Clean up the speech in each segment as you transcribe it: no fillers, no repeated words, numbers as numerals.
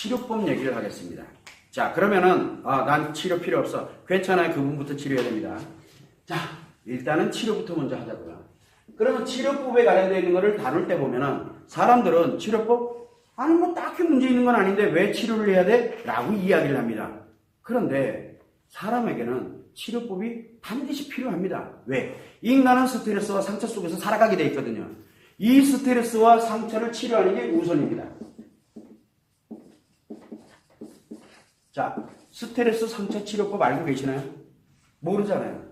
치료법 얘기를 하겠습니다. 자, 그러면은 난 치료 필요 없어. 괜찮아요. 그분부터 치료해야 됩니다. 자, 일단은 치료부터 먼저 하자고요. 그러면 치료법에 관련되어 있는 거를 다룰 때 보면은 사람들은 치료법 아니 뭐 딱히 문제 있는 건 아닌데 왜 치료를 해야 돼? 라고 이야기를 합니다. 그런데 사람에게는 치료법이 반드시 필요합니다. 왜? 인간은 스트레스와 상처 속에서 살아가게 돼 있거든요. 이 스트레스와 상처를 치료하는 게 우선입니다. 자, 스트레스 상처 치료법 알고 계시나요? 모르잖아요.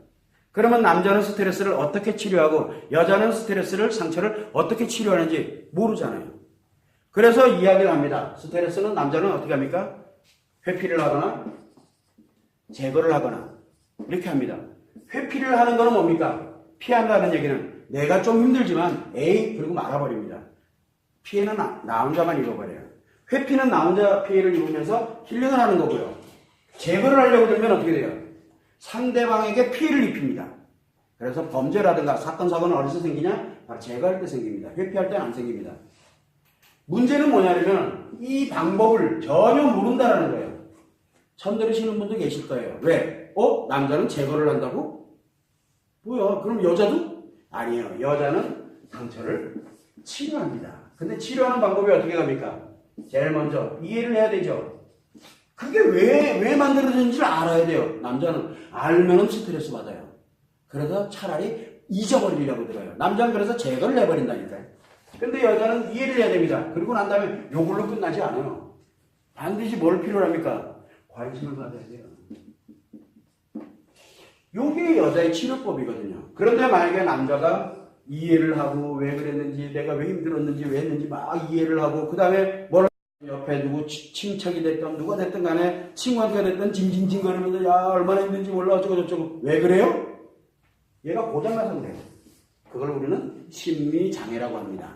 그러면 남자는 스트레스를 어떻게 치료하고 여자는 스트레스를 상처를 어떻게 치료하는지 모르잖아요. 그래서 이야기를 합니다. 스트레스는 남자는 어떻게 합니까? 회피를 하거나 제거를 하거나 이렇게 합니다. 회피를 하는 거는 뭡니까? 피한다는 얘기는 내가 좀 힘들지만 에이 그리고 말아버립니다. 피해는 나 혼자만 입어버려요. 회피는 나 혼자 피해를 입으면서 힐링을 하는 거고요. 제거를 하려고 들면 어떻게 돼요? 상대방에게 피해를 입힙니다. 그래서 범죄라든가 사건, 사고는 어디서 생기냐? 바로 제거할 때 생깁니다. 회피할 때는 안 생깁니다. 문제는 뭐냐면 이 방법을 전혀 모른다는 거예요. 처음 들으시는 분도 계실 거예요. 왜? 남자는 제거를 한다고? 뭐야? 그럼 여자도? 아니에요. 여자는 상처를 치료합니다. 근데 치료하는 방법이 어떻게 갑니까? 제일 먼저 이해를 해야 되죠. 그게 왜 만들어졌는지를 알아야 돼요. 남자는 알면은 스트레스 받아요. 그래서 차라리 잊어버리려고 들어요. 남자는 그래서 제거를 해버린다니까요. 근데 여자는 이해를 해야 됩니다. 그리고 난 다음에 요걸로 끝나지 않아요. 반드시 뭘 필요로 합니까? 관심을 받아야 돼요. 요게 여자의 치료법이거든요. 그런데 만약에 남자가 이해를 하고 왜 그랬는지 내가 왜 힘들었는지 왜 했는지 막 이해를 하고 그 다음에 뭘 옆에 누구 친척이 됐든 누가 됐든 간에 친구한테 됐든 징징징거리면서 야 얼마나 힘든지 몰라 어쩌고 저쩌고 왜 그래요? 얘가 고장나서 그래요. 그걸 우리는 심리장애라고 합니다.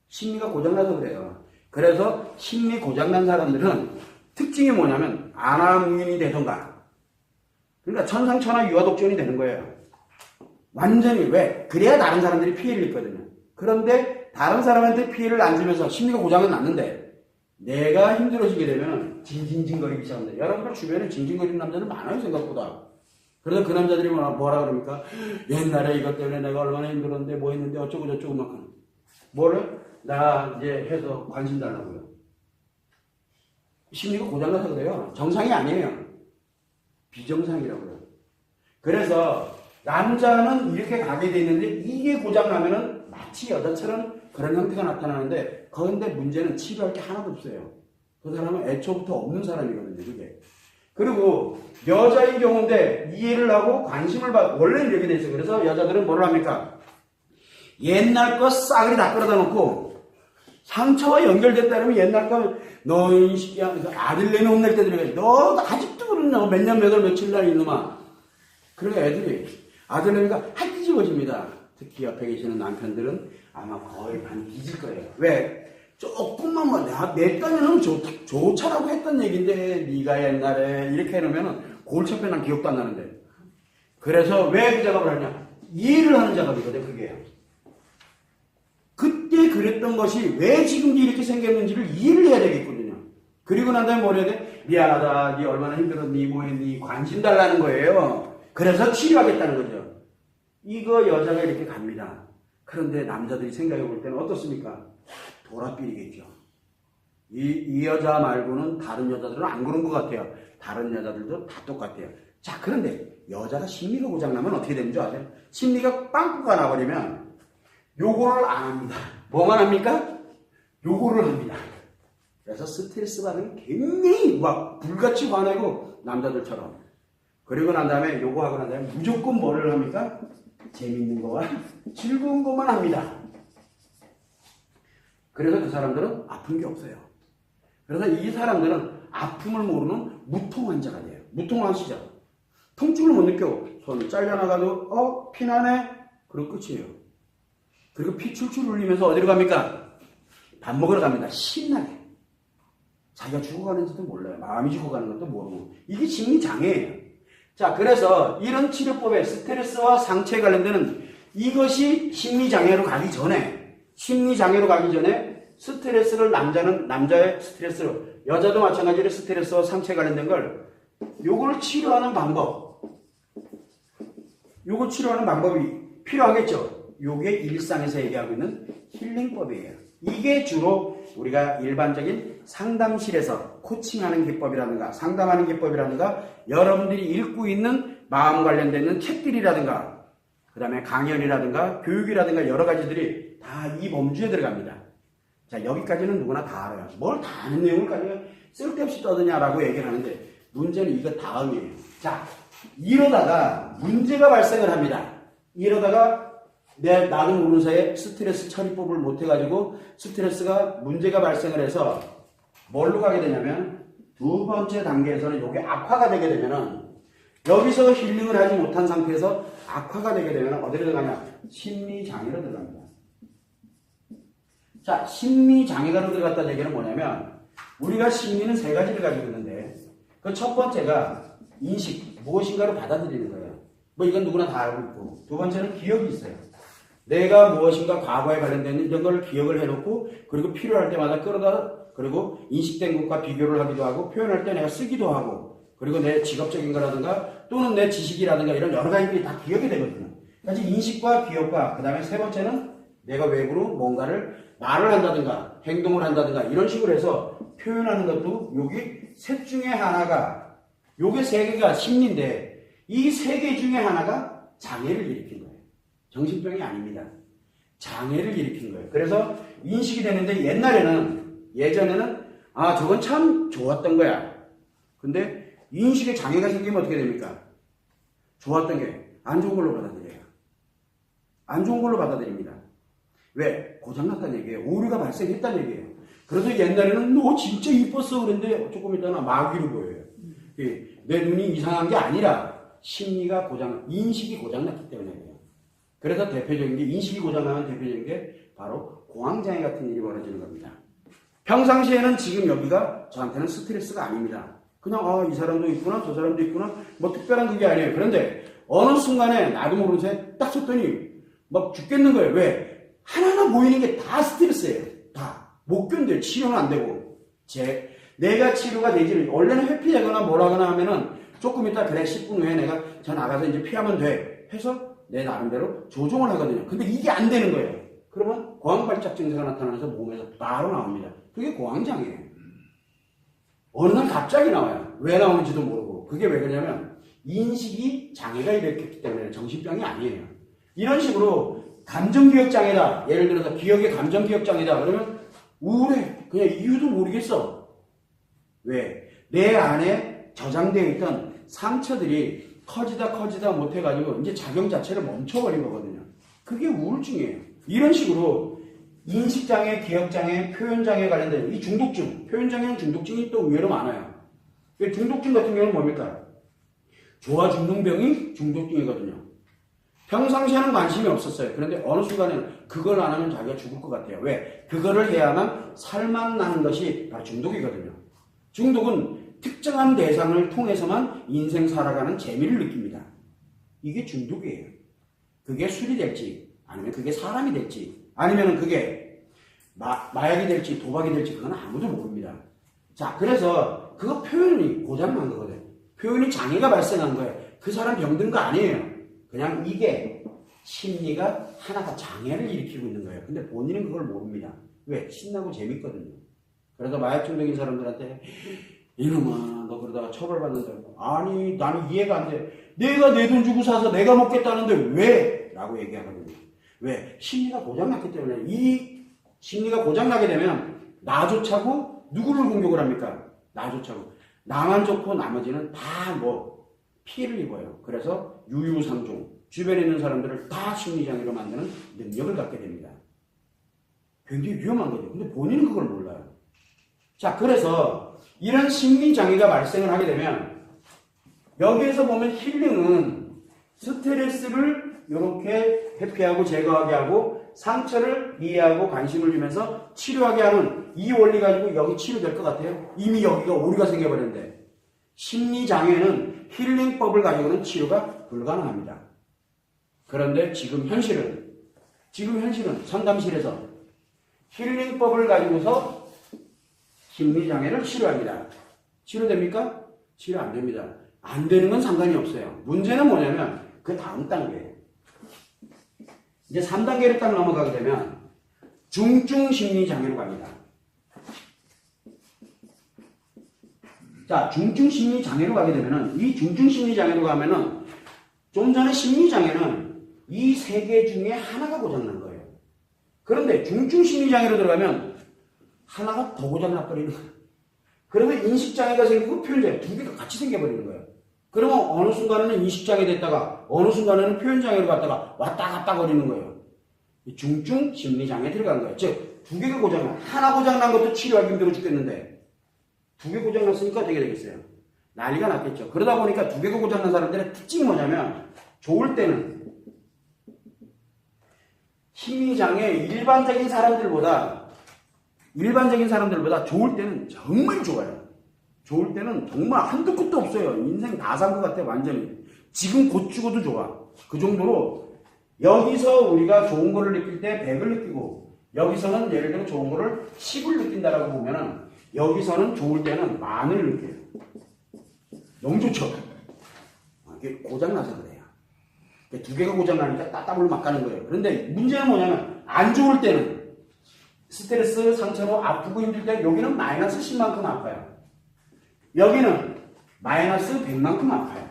심리가 고장나서 그래요. 그래서 심리 고장난 사람들은 특징이 뭐냐면 안하무인이 되던가 그러니까 천상천하 유아독존이 되는 거예요. 완전히 왜? 그래야 다른 사람들이 피해를 입거든요. 그런데 다른 사람한테 피해를 안 주면서 심리가 고장은 났는데 내가 힘들어지게 되면 징징징거리기 시작합니다. 여러분들 주변에 징징거리는 남자들 많아요 생각보다. 그래서 그 남자들이 뭐라 그럽니까? 옛날에 이것 때문에 내가 얼마나 힘들었는데 뭐 했는데 어쩌고 저쩌고 막 하는 뭐를? 나 이제 해서 관심 달라고요. 심리가 고장나서 그래요. 정상이 아니에요. 비정상이라고요. 그래서 남자는 이렇게 가게 돼 있는데 이게 고장나면은 마치 여자처럼 그런 형태가 나타나는데 그런데 문제는 치료할 게 하나도 없어요. 그 사람은 애초부터 없는 사람이거든요. 그게. 그리고 여자인 경우인데 이해를 하고 관심을 받고 원래는 이렇게 돼 있어요. 그래서 여자들은 뭘 합니까? 옛날 거 싸그리 다 끌어다 놓고 상처와 연결됐다면 옛날 거 너 이 새끼야 아들내미 혼낼 때 들으면 너 아직도 그러냐 몇 년 몇 월 며칠 날 이놈아. 그러니까 애들이 아들내미가 할 뒤집어집니다. 특히 옆에 계시는 남편들은 아마 거의 반 뒤질 거예요. 왜? 조금만 뭐 내 딴에는 좋자라고 했던 얘기인데 네가 옛날에 이렇게 해놓으면 골치 아파 난 기억도 안 나는데. 그래서 왜 그 작업을 하냐? 이해를 하는 작업이거든 그게요. 그때 그랬던 것이 왜 지금 이렇게 생겼는지를 이해를 해야 되겠거든요. 그리고 난 다음에 뭘 해야 돼? 미안하다. 네 얼마나 힘들었니 뭐 했니 관심 달라는 거예요. 그래서 치료하겠다는 거죠. 이거 여자가 이렇게 갑니다. 그런데 남자들이 생각해 볼 때는 어떻습니까? 돌아삐리겠죠. 이 여자 말고는 다른 여자들은 안 그런 것 같아요. 다른 여자들도 다 똑같아요. 자, 그런데 여자가 심리가 고장나면 어떻게 되는 줄 아세요? 심리가 빵꾸가 나버리면 요거를 안 합니다. 뭐만 합니까? 요거를 합니다. 그래서 스트레스 받으면 굉장히 막 불같이 화내고 남자들처럼. 그리고 난 다음에 요거 하고 난 다음에 무조건 뭐를 합니까? 재밌는 거와 즐거운 것만 합니다. 그래서 그 사람들은 아픈 게 없어요. 그래서 이 사람들은 아픔을 모르는 무통 환자가 돼요. 무통한 시절. 통증을 못 느껴. 손 잘려나가도 피나네? 그리고 끝이에요. 그리고 피 출출 흘리면서 어디로 갑니까? 밥 먹으러 갑니다. 신나게. 자기가 죽어가는지도 몰라요. 마음이 죽어가는 것도 모르고. 이게 심리장애예요. 자, 그래서 이런 치료법에 스트레스와 상처에 관련되는 이것이 심리장애로 가기 전에 스트레스를 남자는 남자의 스트레스로, 여자도 마찬가지로 스트레스와 상처에 관련된 걸 요거를 치료하는 방법, 요거 치료하는 방법이 필요하겠죠. 요게 일상에서 얘기하고 있는 힐링법이에요. 이게 주로 우리가 일반적인 상담실에서 코칭하는 기법이라든가 상담하는 기법이라든가 여러분들이 읽고 있는 마음 관련된 책들이라든가 그 다음에 강연이라든가 교육이라든가 여러 가지들이 다 이 범주에 들어갑니다. 자, 여기까지는 누구나 다 알아요. 뭘 다 아는 내용을 가지고 쓸데없이 떠드냐라고 얘기를 하는데 문제는 이거 다음이에요. 자, 이러다가 문제가 발생을 합니다. 이러다가 나도 모르는 사이에 스트레스 처리법을 못해가지고 스트레스가 문제가 발생을 해서 뭘로 가게 되냐면 두 번째 단계에서는 이게 악화가 되게 되면은 여기서 힐링을 하지 못한 상태에서 악화가 되게 되면 어디로 들어가냐? 심리장애로 들어갑니다. 자, 심리장애가 들어갔다는 얘기는 뭐냐면 우리가 심리는 세 가지를 가지고 있는데 그 첫 번째가 인식, 무엇인가를 받아들이는 거예요. 뭐 이건 누구나 다 알고 있고 두 번째는 기억이 있어요. 내가 무엇인가 과거에 관련된 이런 걸 기억을 해놓고 그리고 필요할 때마다 끌어다 그리고 인식된 것과 비교를 하기도 하고 표현할 때 내가 쓰기도 하고 그리고 내 직업적인 거라든가 또는 내 지식이라든가 이런 여러 가지들이 다 기억이 되거든요. 그래서 인식과 기억과 그 다음에 세 번째는 내가 외부로 뭔가를 말을 한다든가 행동을 한다든가 이런 식으로 해서 표현하는 것도 여기 셋 중에 하나가 요게 세 개가 심리인데 이 세 개 중에 하나가 장애를 일으킨 거예요. 정신병이 아닙니다. 장애를 일으킨 거예요. 그래서 인식이 되는데 예전에는 아 저건 참 좋았던 거야. 근데 인식에 장애가 생기면 어떻게 됩니까? 좋았던 게 안 좋은 걸로 받아들여요. 안 좋은 걸로 받아들입니다. 왜? 고장났다는 얘기예요. 오류가 발생했다는 얘기예요. 그래서 옛날에는 너 진짜 이뻤어 그랬는데 조금 있다가 마귀로 보여요. 내 눈이 이상한 게 아니라 심리가 인식이 고장났기 때문이에요. 그래서 대표적인 게 인식이 고장나면 대표적인 게 바로 공황장애 같은 일이 벌어지는 겁니다. 평상시에는 지금 여기가 저한테는 스트레스가 아닙니다. 그냥 이 사람도 있구나 저 사람도 있구나 뭐 특별한 그게 아니에요. 그런데 어느 순간에 나도 모르는 사이에 딱 쳤더니 막 죽겠는 거예요. 왜? 하나하나 보이는 게 다 스트레스예요. 다. 못 견뎌요. 치료는 안 되고. 내가 치료가 되지. 원래는 회피되거나 뭐라거나 하면은 조금 있다 그래 10분 후에 내가 저 나가서 이제 피하면 돼. 해서 내 나름대로 조종을 하거든요. 근데 이게 안 되는 거예요. 그러면 고황발작 증세가 나타나면서 몸에서 바로 나옵니다. 그게 고황장애예요. 어느 날 갑자기 나와요. 왜 나오는지도 모르고. 그게 왜 그러냐면 인식이 장애가 일으켰기 때문에 정신병이 아니에요. 이런 식으로 감정기억장애다. 예를 들어서 기억의 감정기억장애다. 그러면 우울해. 그냥 이유도 모르겠어. 왜? 내 안에 저장되어 있던 상처들이 커지다 못해가지고 이제 작용 자체를 멈춰버린 거거든요. 그게 우울증이에요. 이런 식으로 인식장애, 기억장애, 표현장애 관련된 이 중독증, 표현장애는 중독증이 또 의외로 많아요. 중독증 같은 경우는 뭡니까? 조화중동병이 중독증이거든요. 평상시에는 관심이 없었어요. 그런데 어느 순간에는 그걸 안 하면 자기가 죽을 것 같아요. 왜? 그거를 해야만 살만 나는 것이 바로 중독이거든요. 중독은 특정한 대상을 통해서만 인생 살아가는 재미를 느낍니다. 이게 중독이에요. 그게 술이 될지 아니면 그게 사람이 될지 아니면 그게 마약이 될지 도박이 될지 그건 아무도 모릅니다. 자, 그래서 그거 표현이 고장난 거거든요. 표현이 장애가 발생한 거예요. 그 사람 병든 거 아니에요. 그냥 이게 심리가 하나가 장애를 일으키고 있는 거예요. 근데 본인은 그걸 모릅니다. 왜? 신나고 재밌거든요. 그래서 마약 중독인 사람들한테 이놈아 너 그러다가 처벌받는다고. 아니 나는 이해가 안 돼. 내가 내 돈 주고 사서 내가 먹겠다는데 왜? 라고 얘기하거든요. 왜? 심리가 고장났기 때문에. 이 심리가 고장나게 되면 나조차고 누구를 공격을 합니까? 나조차고. 나만 좋고 나머지는 다 피해를 입어요. 그래서 유유상종, 주변에 있는 사람들을 다 심리장애로 만드는 능력을 갖게 됩니다. 굉장히 위험한 거죠. 근데 본인은 그걸 몰라요. 자, 그래서 이런 심리장애가 발생을 하게 되면 여기에서 보면 힐링은 스트레스를 이렇게 회피하고 제거하게 하고 상처를 이해하고 관심을 주면서 치료하게 하는 이 원리 가지고 여기 치료될 것 같아요. 이미 여기가 오류가 생겨버렸는데 심리장애는 힐링법을 가지고는 치료가 불가능합니다. 그런데 지금 현실은 상담실에서 힐링법을 가지고서 심리장애를 치료합니다. 치료됩니까? 치료 안 됩니다. 안 되는 건 상관이 없어요. 문제는 뭐냐면 그 다음 단계예요. 이제 3단계로 딱 넘어가게 되면 중증 심리장애로 갑니다. 자, 중증 심리장애로 가게 되면은 이 중증 심리장애로 가면은 좀 전에 심리장애는 이 세 개 중에 하나가 고장난 거예요. 그런데 중증 심리장애로 들어가면 하나가 더 고장나버리는 거예요. 그러면 인식장애가 생기고 표현장애 두 개가 같이 생겨버리는 거예요. 그러면 어느 순간에는 인식장애 됐다가 어느 순간에는 표현장애로 갔다가 왔다 갔다 거리는 거예요. 중증 심리장애에 들어간 거예요. 즉, 두 개가 고장난, 하나 고장난 것도 치료하기 힘들어 죽겠는데 두 개 고장났으니까 어떻게 되겠어요? 난리가 났겠죠. 그러다 보니까 두 개가 고장난 사람들의 특징이 뭐냐면 좋을 때는 심리장애 일반적인 사람들보다 좋을 때는 정말 좋아요. 좋을 때는 정말 한도 끝도 없어요. 인생 다 산 것 같아 완전히. 지금 곧 죽어도 좋아. 그 정도로 여기서 우리가 좋은 거를 느낄 때 100을 느끼고 여기서는 예를 들어 좋은 거를 10을 느낀다라고 보면은 여기서는 좋을 때는 만을 느껴요. 너무 좋죠. 이게 고장나서 그래요. 두 개가 고장나니까 따따블로 막 가는 거예요. 그런데 문제는 뭐냐면 안 좋을 때는 스트레스 상처로 아프고 힘들 때 여기는 마이너스 10만큼 아파요. 여기는 마이너스 100만큼 아파요.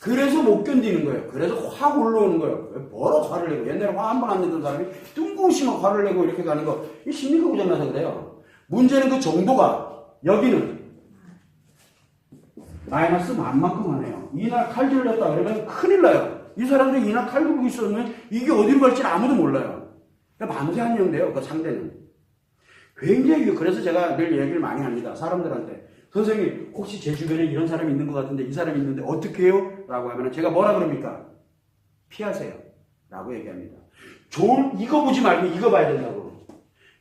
그래서 못 견디는 거예요. 그래서 확 올라오는 거예요. 뭐로 화를 내고 옛날에 화 한 번 안 내던 사람이 뜬금없이만 화를 내고 이렇게 가는 거 이 심리가 고장나서 그래요. 문제는 그 정도가 여기는 마이너스 만만큼 하네요. 이날 칼질을 했다 그러면 큰일 나요. 이 사람들이 이날 칼 들고 있었으면 이게 어디로 갈지 아무도 몰라요. 그러니까 밤새 한영돼요. 그 상대는. 굉장히 그래서 제가 늘 얘기를 많이 합니다. 사람들한테. 선생님 혹시 제 주변에 이런 사람이 있는 것 같은데 이 사람이 있는데 어떻게 해요? 라고 하면 제가 뭐라 그럽니까? 피하세요. 라고 얘기합니다. 이거 보지 말고 이거 봐야 된다고.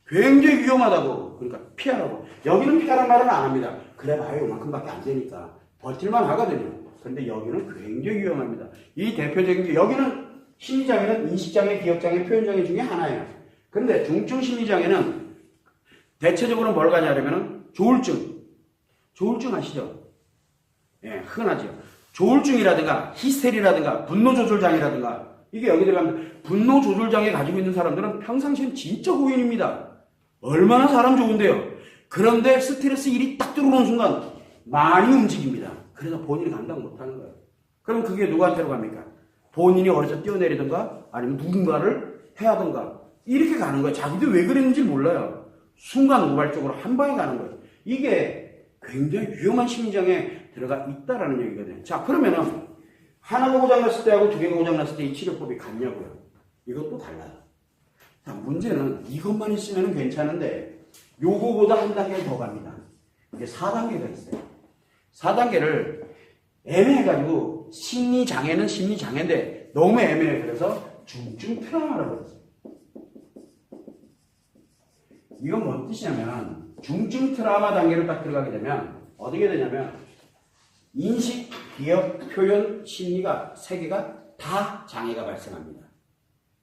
굉장히 위험하다고. 그러니까 피하라고. 여기는 피하란 말은 안 합니다. 그래 봐요. 요만큼밖에 안 되니까. 버틸만 하거든요. 그런데 여기는 굉장히 위험합니다. 이 대표적인 게 여기는 심리장애는 인식장애, 기억장애, 표현장애 중에 하나예요. 그런데 중증 심리장애는 대체적으로 뭘 가냐면 조울증. 조울증 아시죠? 예, 흔하죠. 조울증이라든가 히스테리라든가 분노조절장애라든가 이게 여기 들어가면 분노조절장애 가지고 있는 사람들은 평상시엔 진짜 고인입니다. 얼마나 사람 좋은데요. 그런데 스트레스 일이 딱 들어오는 순간 많이 움직입니다. 그래서 본인이 감당 못하는 거예요. 그럼 그게 누구한테로 갑니까? 본인이 어디서 뛰어내리든가 아니면 누군가를 해야든가 이렇게 가는 거예요. 자기도 왜 그랬는지 몰라요. 순간 우발적으로 한 방에 가는 거예요. 이게 굉장히 위험한 심리장애에 들어가 있다라는 얘기거든요. 자, 그러면은 하나가 고장났을 때하고 두 개가 고장났을 때 이 치료법이 같냐고요. 이것도 달라요. 자, 문제는 이것만 있으면 괜찮은데 요거보다 한 단계 더 갑니다. 이게 4단계가 있어요. 4단계를 애매해가지고 심리장애는 심리장애인데 너무 애매해. 그래서 중증 트라우마라고 했어요. 이건 뭔 뜻이냐면 중증 트라우마 단계로 딱 들어가게 되면 어떻게 되냐면 인식, 기억, 표현, 심리가 세 개가 다 장애가 발생합니다.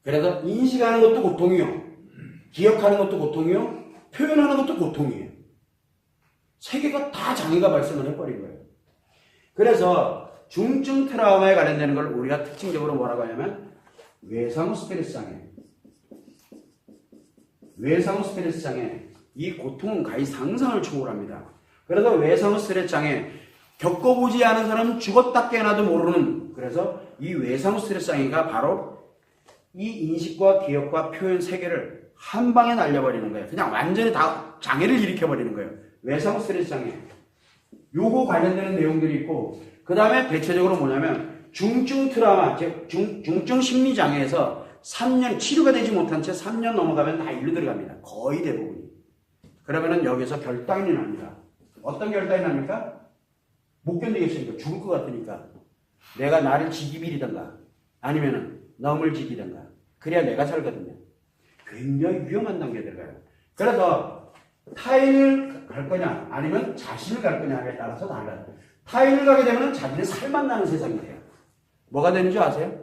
그래서 인식하는 것도 고통이요. 기억하는 것도 고통이요. 표현하는 것도 고통이에요. 세 개가 다 장애가 발생을 해버린 거예요. 그래서 중증 트라우마에 관련되는 걸 우리가 특징적으로 뭐라고 하냐면 외상후 스트레스 장애. 외상후 스트레스 장애. 이 고통은 가히 상상을 초월합니다. 그래서 외상후 스트레스 장애 겪어보지 않은 사람은 죽었다 깨어나도 모르는 그래서 이 외상후 스트레스 장애가 바로 이 인식과 기억과 표현 세 개를 한 방에 날려버리는 거예요. 그냥 완전히 다 장애를 일으켜버리는 거예요. 외상후 스트레스 장애. 요거 관련되는 내용들이 있고 그 다음에 대체적으로 뭐냐면 중증 트라우마, 즉 중증 심리장애에서 3년 치료가 되지 못한 채 3년 넘어가면 다 일로 들어갑니다. 거의 대부분이. 그러면은 여기서 결단이 납니다. 어떤 결단이 납니까? 못 견디겠으니까 죽을 것 같으니까 내가 나를 지기비리던가 아니면은 넘을 지기던가 그래야 내가 살거든요. 굉장히 위험한 단계에 들어가요. 그래서 타인을 갈 거냐 아니면 자신을 갈 거냐에 따라서 달라요. 타인을 가게 되면 자기는 살만 나는 세상이 돼요. 뭐가 되는 줄 아세요?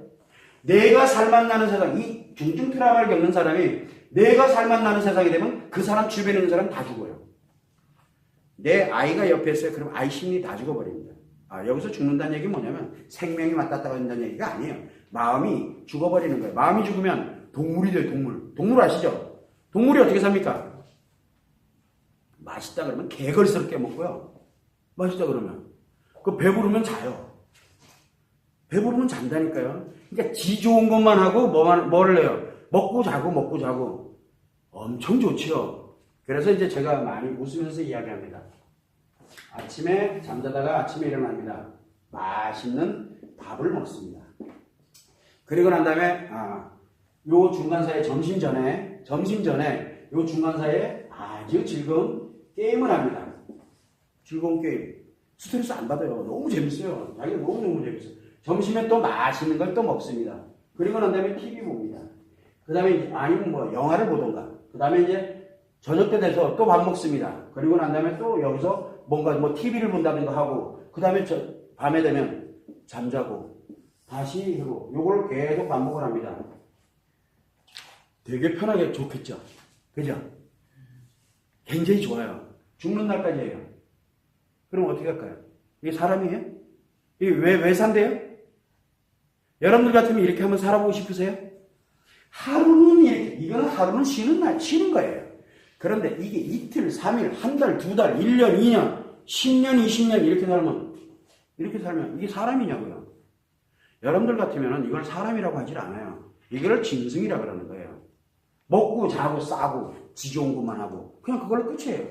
내가 살만 나는 세상. 이 중증 트라우마를 겪는 사람이 내가 살만 나는 세상이 되면 그 사람 주변에 있는 사람 다 죽어요. 내 아이가 옆에 있어요. 그럼 아이 심리 다 죽어버립니다. 여기서 죽는다는 얘기는 뭐냐면 생명이 맞닿다가 된다는 얘기가 아니에요. 마음이 죽어버리는 거예요. 마음이 죽으면 동물이 돼요. 동물 아시죠? 동물이 어떻게 삽니까? 맛있다 그러면 개걸스럽게 먹고요. 맛있다 그러면 배부르면 자요. 배부르면 잔다니까요. 그러니까 지 좋은 것만 하고 뭐를 해요? 먹고 자고 엄청 좋지요. 그래서 이제 제가 많이 웃으면서 이야기합니다. 아침에 잠자다가 아침에 일어납니다. 맛있는 밥을 먹습니다. 그리고 난 다음에 요 중간 사이에 점심 전에 요 중간 사이에 아주 즐거운 게임을 합니다. 즐거운 게임. 스트레스 안 받아요. 너무 재밌어요. 자기가 너무 재밌어요. 점심에 또 맛있는 걸 또 먹습니다. 그리고 난 다음에 TV 봅니다. 그 다음에 아니면 뭐 영화를 보던가. 그 다음에 이제 저녁 때 돼서 또 밥 먹습니다. 그리고 난 다음에 또 여기서 뭔가 뭐 TV를 본다든가 하고, 그 다음에 밤에 되면 잠자고, 다시 하고, 요걸 계속 반복을 합니다. 되게 편하게 좋겠죠? 그죠? 굉장히 좋아요. 죽는 날까지예요. 그럼 어떻게 할까요? 이게 사람이에요? 이게 왜 산대요? 여러분들 같으면 이렇게 한번 살아보고 싶으세요? 하루는 이거는 하루는 쉬는 거예요. 그런데 이게 이틀, 3일, 한 달, 2달, 1년, 2년, 10년, 20년 이렇게 살면 이게 사람이냐고요. 여러분들 같으면 이걸 사람이라고 하질 않아요. 이걸 짐승이라고 그러는 거예요. 먹고 자고 싸고 지 좋은 것만 하고 그냥 그걸로 끝이에요.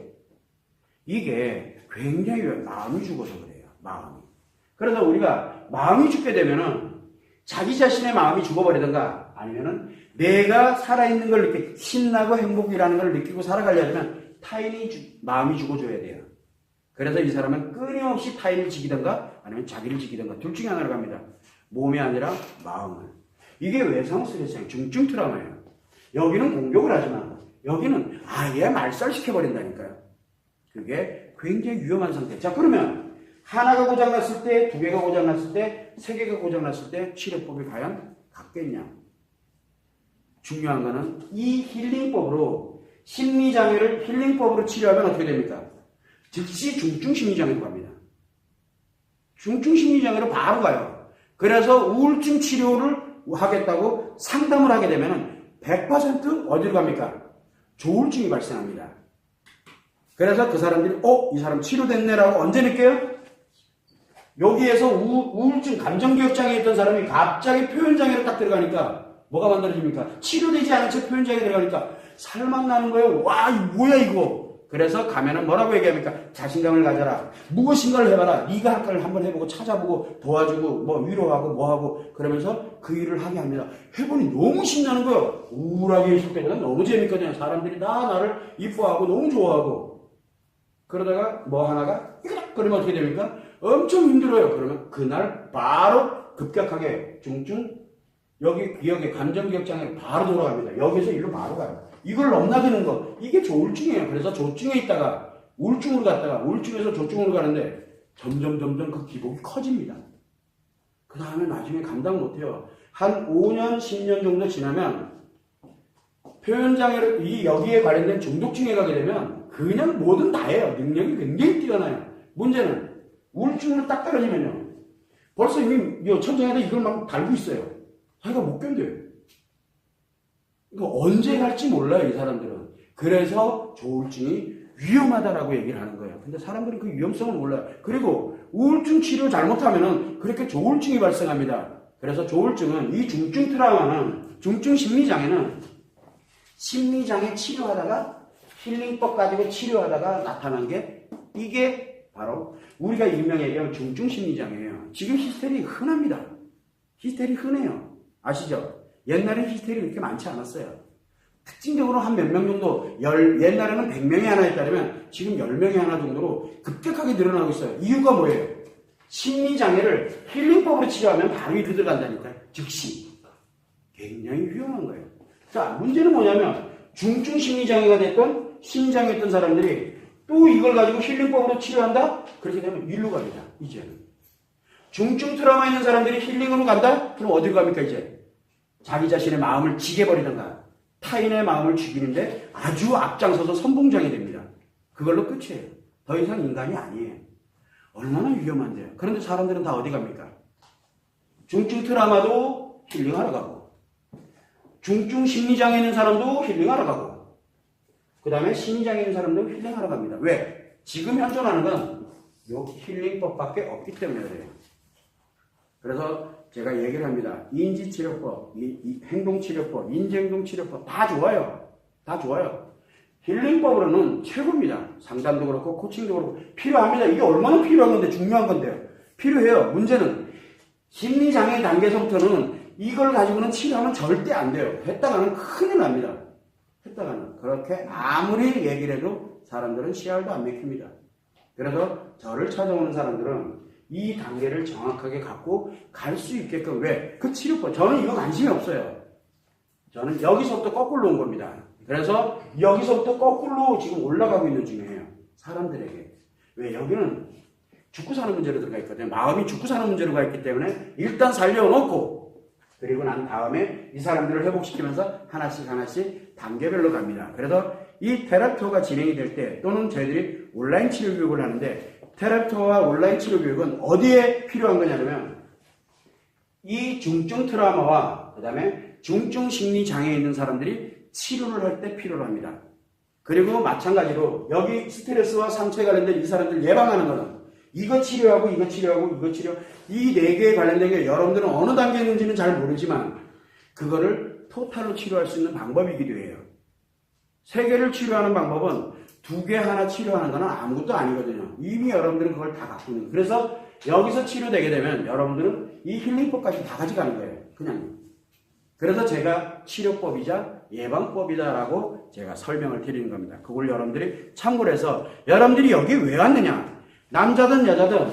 이게 굉장히 마음이 죽어서 그래요. 마음이. 그래서 우리가 마음이 죽게 되면은 자기 자신의 마음이 죽어버리든가 아니면은 내가 살아있는 걸 이렇게 신나고 행복이라는 걸 느끼고 살아가려면 타인이 마음이 죽어줘야 돼요. 그래서 이 사람은 끊임없이 타인을 지키든가 아니면 자기를 지키든가 둘 중에 하나로 갑니다. 몸이 아니라 마음을. 이게 외상 스트레스예요. 중증 트라우마예요. 여기는 공격을 하지만 여기는 아예 말살시켜버린다니까요. 그게 굉장히 위험한 상태. 자, 그러면 하나가 고장났을 때, 2개가 고장났을 때, 3개가 고장났을 때 치료법이 과연 같겠냐? 중요한 거는 이 힐링법으로 심리장애를 힐링법으로 치료하면 어떻게 됩니까? 즉시 중증심리장애로 갑니다. 중증심리장애로 바로 가요. 그래서 우울증 치료를 하겠다고 상담을 하게 되면 100% 어디로 갑니까? 조울증이 발생합니다. 그래서 그 사람들이 이 사람 치료됐네라고 언제 느껴요? 여기에서 우울증, 감정기억장애 있던 사람이 갑자기 표현장애로 딱 들어가니까 뭐가 만들어집니까? 치료되지 않은 채 표현장애 들어가니까 살만 나는 거예요. 와, 이거 뭐야 이거. 그래서 가면은 뭐라고 얘기합니까? 자신감을 가져라. 무엇인가를 해봐라. 네가 할 걸 한번 해보고 찾아보고 도와주고 뭐 위로하고 뭐하고 그러면서 그 일을 하게 합니다. 해보니 너무 신나는 거예요. 우울하게 있을 때는 너무 재밌거든요. 사람들이 다 나를 이뻐하고 너무 좋아하고. 그러다가 뭐 하나가 그러면 어떻게 됩니까? 엄청 힘들어요. 그러면 그날 바로 급격하게 중증 여기 기억의 감정기억장애로 바로 돌아갑니다. 여기서 일로 바로 가요. 이걸 넘나드는 거 이게 조울증이에요. 그래서 조증에 있다가 우울증으로 갔다가 우울증에서 조증으로 가는데 점점 그 기복이 커집니다. 그 다음에 나중에 감당 못해요. 한 5년 10년 정도 지나면 표현장애를 여기에 관련된 중독증에 가게 되면 그냥 뭐든 다 해요. 능력이 굉장히 뛰어나요. 문제는 우울증으로 딱 떨어지면요. 벌써 이미 천장에다 이걸 막 달고 있어요. 자기가 못 견뎌요. 이거 언제 갈지 몰라요, 이 사람들은. 그래서 조울증이 위험하다라고 얘기를 하는 거예요. 근데 사람들은 그 위험성을 몰라요. 그리고 우울증 치료 잘못하면은 그렇게 조울증이 발생합니다. 그래서 조울증은 이 중증 트라우마는, 중증 심리장애는 심리장애 치료하다가 힐링법 가지고 치료하다가 나타난 게 이게 바로 우리가 일명 얘기하는 중증 심리장애예요. 지금 히스테리 흔합니다. 히스테리 흔해요. 아시죠? 옛날엔 히스테리 그렇게 많지 않았어요. 특징적으로 한 몇 명 정도, 옛날에는 100명이 하나 있다면 지금 10명이 하나 정도로 급격하게 늘어나고 있어요. 이유가 뭐예요? 심리장애를 힐링법으로 치료하면 바로 이로 들어간다니까요. 즉시. 굉장히 위험한 거예요. 자, 문제는 뭐냐면 중증 심리장애가 됐던 심장했던 사람들이 또 이걸 가지고 힐링법으로 치료한다? 그렇게 되면 일로 갑니다. 이제는. 중증 트라우마 있는 사람들이 힐링으로 간다? 그럼 어디로 갑니까 이제? 자기 자신의 마음을 지게 버리던가 타인의 마음을 죽이는데 아주 앞장서서 선봉장이 됩니다. 그걸로 끝이에요. 더 이상 인간이 아니에요. 얼마나 위험한데요. 그런데 사람들은 다 어디 갑니까? 중증 트라우마도 힐링하러 가고, 중증 심리장애 있는 사람도 힐링하러 가고, 그 다음에 심리장애 있는 사람도 힐링하러 갑니다. 왜? 지금 현존하는 건 요 힐링법밖에 없기 때문에 그래요. 그래서 제가 얘기를 합니다. 인지치료법, 행동치료법, 인지행동치료법 다 좋아요. 다 좋아요. 힐링법으로는 최고입니다. 상담도 그렇고 코칭도 그렇고 필요합니다. 이게 얼마나 필요한 건데 중요한 건데요. 필요해요. 문제는 심리장애 단계에서부터는 이걸 가지고는 치료하면 절대 안 돼요. 했다가는 큰일 납니다. 했다가는. 그렇게 아무리 얘기를 해도 사람들은 씨알도 안 맥힙니다. 그래서 저를 찾아오는 사람들은 이 단계를 정확하게 갖고 갈 수 있게끔 왜? 그 치료법. 저는 이거 관심이 없어요. 저는 여기서부터 거꾸로 온 겁니다. 그래서 여기서부터 거꾸로 지금 올라가고 있는 중이에요. 사람들에게. 왜? 여기는 죽고 사는 문제로 들어가 있거든요. 마음이 죽고 사는 문제로 가 있기 때문에 일단 살려놓고 그리고 난 다음에 이 사람들을 회복시키면서 하나씩 단계별로 갑니다. 그래서 이 테라피가 진행이 될 때 또는 저희들이 온라인 치료 교육을 하는데 테라피와 온라인 치료 교육은 어디에 필요한 거냐면 이 중증 트라우마와 그 다음에 중증 심리 장애에 있는 사람들이 치료를 할 때 필요로 합니다. 그리고 마찬가지로 여기 스트레스와 상처에 관련된 이 사람들 예방하는 거는 이거 치료하고 이거 치료하고 이거 치료 이 네 개에 관련된 게 여러분들은 어느 단계에 있는지는 잘 모르지만 그거를 토탈로 치료할 수 있는 방법이기도 해요. 세 개를 치료하는 방법은 두 개 하나 치료하는 건 아무것도 아니거든요. 이미 여러분들은 그걸 다 갖고 있는 거예요. 그래서 여기서 치료되게 되면 여러분들은 이 힐링법까지 다 가져가는 거예요. 그냥. 그래서 제가 치료법이자 예방법이다라고 제가 설명을 드리는 겁니다. 그걸 여러분들이 참고를 해서 여러분들이 여기 왜 왔느냐. 남자든 여자든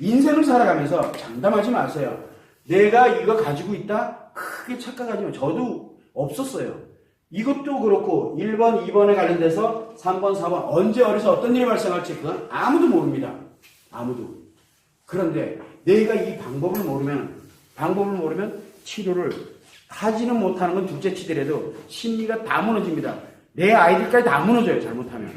인생을 살아가면서 장담하지 마세요. 내가 이거 가지고 있다? 크게 착각하지 마. 저도 없었어요. 이것도 그렇고 1번, 2번에 관련돼서 3번, 4번 언제 어디서 어떤 일이 발생할지 그건 아무도 모릅니다. 아무도. 그런데 내가 이 방법을 모르면 치료를 하지는 못하는 건 둘째 치더라도 심리가 다 무너집니다. 내 아이들까지 다 무너져요. 잘못하면.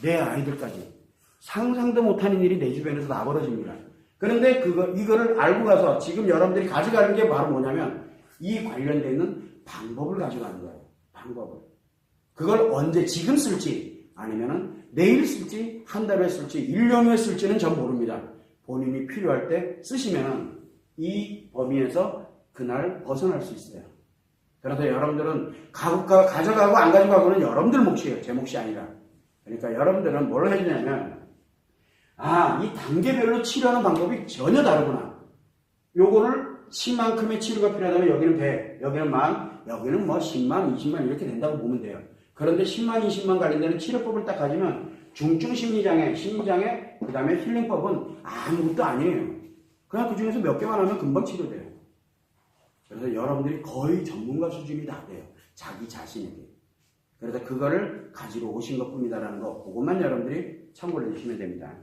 내 아이들까지. 상상도 못하는 일이 내 주변에서 다 벌어집니다. 그런데 이거를 알고 가서 지금 여러분들이 가져가는 게 바로 뭐냐면 이 관련되어 있는 방법을 가져가는 거예요. 방법을. 그걸 언제 지금 쓸지 아니면은 내일 쓸지 한 달 후에 쓸지 1년 후에 쓸지는 전 모릅니다. 본인이 필요할 때 쓰시면은 이 범위에서 그날 벗어날 수 있어요. 그래서 여러분들은 가져가고 안 가져가고는 여러분들 몫이에요. 제 몫이 아니라. 그러니까 여러분들은 뭘 해주냐면 이 단계별로 치료하는 방법이 전혀 다르구나. 요거를 10만큼의 치료가 필요하다면 여기는 100, 여기는 10,000, 여기는 뭐 10만, 20만 이렇게 된다고 보면 돼요. 그런데 10만, 20만 관련되는 치료법을 딱 가지면 중증 심리장애, 그 다음에 힐링법은 아무것도 아니에요. 그냥 그 중에서 몇 개만 하면 금방 치료돼요. 그래서 여러분들이 거의 전문가 수준이 다 돼요. 자기 자신에게. 그래서 그거를 가지러 오신 것 뿐이다라는 거, 그것만 여러분들이 참고를 해주시면 됩니다.